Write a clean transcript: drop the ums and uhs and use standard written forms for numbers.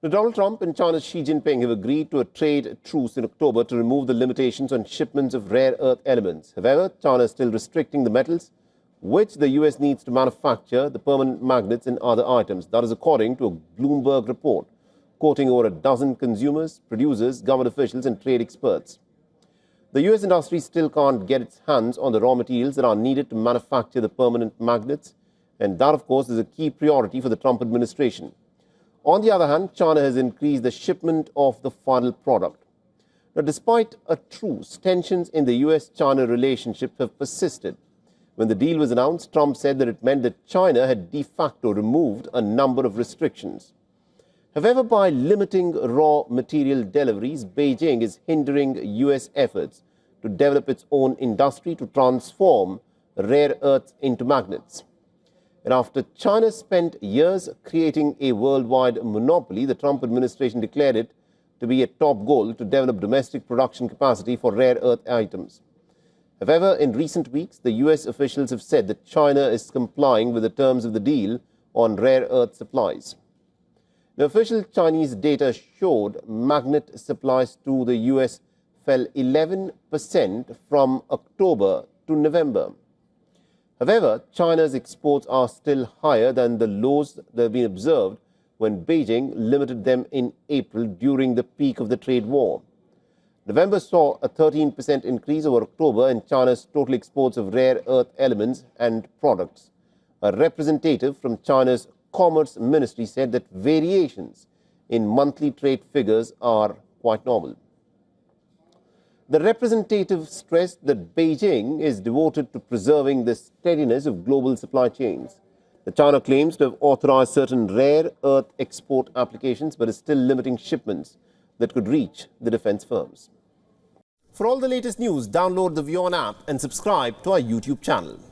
Now, Donald Trump and China's Xi Jinping have agreed to a trade truce in October to remove the limitations on shipments of rare earth elements. However, China is still restricting the metals which the US needs to manufacture the permanent magnets and other items. That is according to a Bloomberg report, quoting over a dozen consumers, producers, government officials and trade experts. The US industry still can't get its hands on the raw materials that are needed to manufacture the permanent magnets, and that, of course, is a key priority for the Trump administration. On the other hand, China has increased the shipment of the final product. Now, despite a truce, tensions in the US-China relationship have persisted. When the deal was announced, Trump said that it meant that China had de facto removed a number of restrictions. However, by limiting raw material deliveries, Beijing is hindering US efforts to develop its own industry to transform rare earths into magnets. And after China spent years creating a worldwide monopoly, the Trump administration declared it to be a top goal to develop domestic production capacity for rare earth items. However, in recent weeks, the US officials have said that China is complying with the terms of the deal on rare earth supplies. The official Chinese data showed magnet supplies to the US fell 11% from October to November. However, China's exports are still higher than the lows that have been observed when Beijing limited them in April during the peak of the trade war. November saw a 13% increase over October in China's total exports of rare earth elements and products. A representative from China's Commerce Ministry said that variations in monthly trade figures are quite normal. The representative stressed that Beijing is devoted to preserving the steadiness of global supply chains. China claims to have authorized certain rare earth export applications but is still limiting shipments that could reach the defense firms. For all the latest news, download the WION app and subscribe to our YouTube channel.